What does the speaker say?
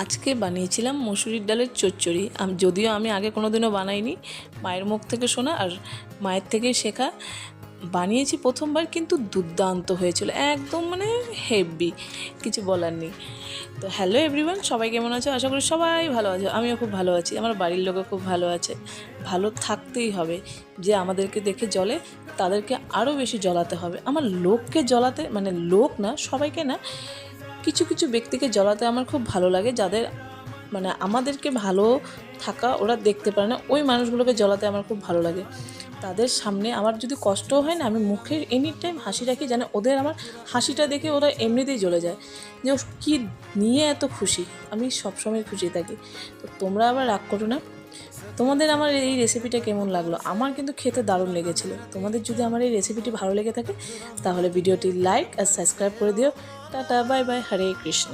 আজকে বানিয়েছিলাম মসুরির ডালের চচ্চড়ি। যদিও আমি আগে কোনোদিনও বানাইনি, মায়ের মুখ থেকে শোনা আর মায়ের থেকেই শেখা। বানিয়েছি প্রথমবার, কিন্তু দুর্দান্ত হয়েছিল, একদম মানে হেভি, কিছু বলার নেই। তো হ্যালো এভরিওয়ান, সবাই কেমন আছো? আশা করি সবাই ভালো আছো। আমিও খুব ভালো আছি, আমার বাড়ির লোকও খুব ভালো আছে। ভালো থাকতেই হবে। যে আমাদেরকে দেখে জ্বলে তাদেরকে আরও বেশি জ্বলাতে হবে। আমার লোককে জ্বলাতে, মানে লোক না, সবাইকে না, কিছু কিছু ব্যক্তিকে জ্বলাতে আমার খুব ভালো লাগে, যাদের মানে আমাদেরকে ভালো থাকা ওরা দেখতে পারে না, ওই মানুষগুলোকে জ্বলাতে আমার খুব ভালো লাগে। তাদের সামনে আমার যদি কষ্টও হয় না, আমি মুখে এনি টাইম হাসি রাখি, যেন ওদের আমার হাসিটা দেখে ওরা এমনিতেই জ্বলে যায়, যে ও কী নিয়ে এত খুশি। আমি সবসময় খুশি থাকি। তো তোমরা আবার রাগ করো না। তোমাদের আমার এই রেসিপিটা কেমন লাগলো? আমার কিন্তু খেতে দারুণ লেগেছিলো। তোমাদের যদি আমার এই রেসিপিটি ভালো লেগে থাকে তাহলে ভিডিওটি লাইক আর সাবস্ক্রাইব করে দিও। টাটা, বাই বাই, হরে কৃষ্ণ।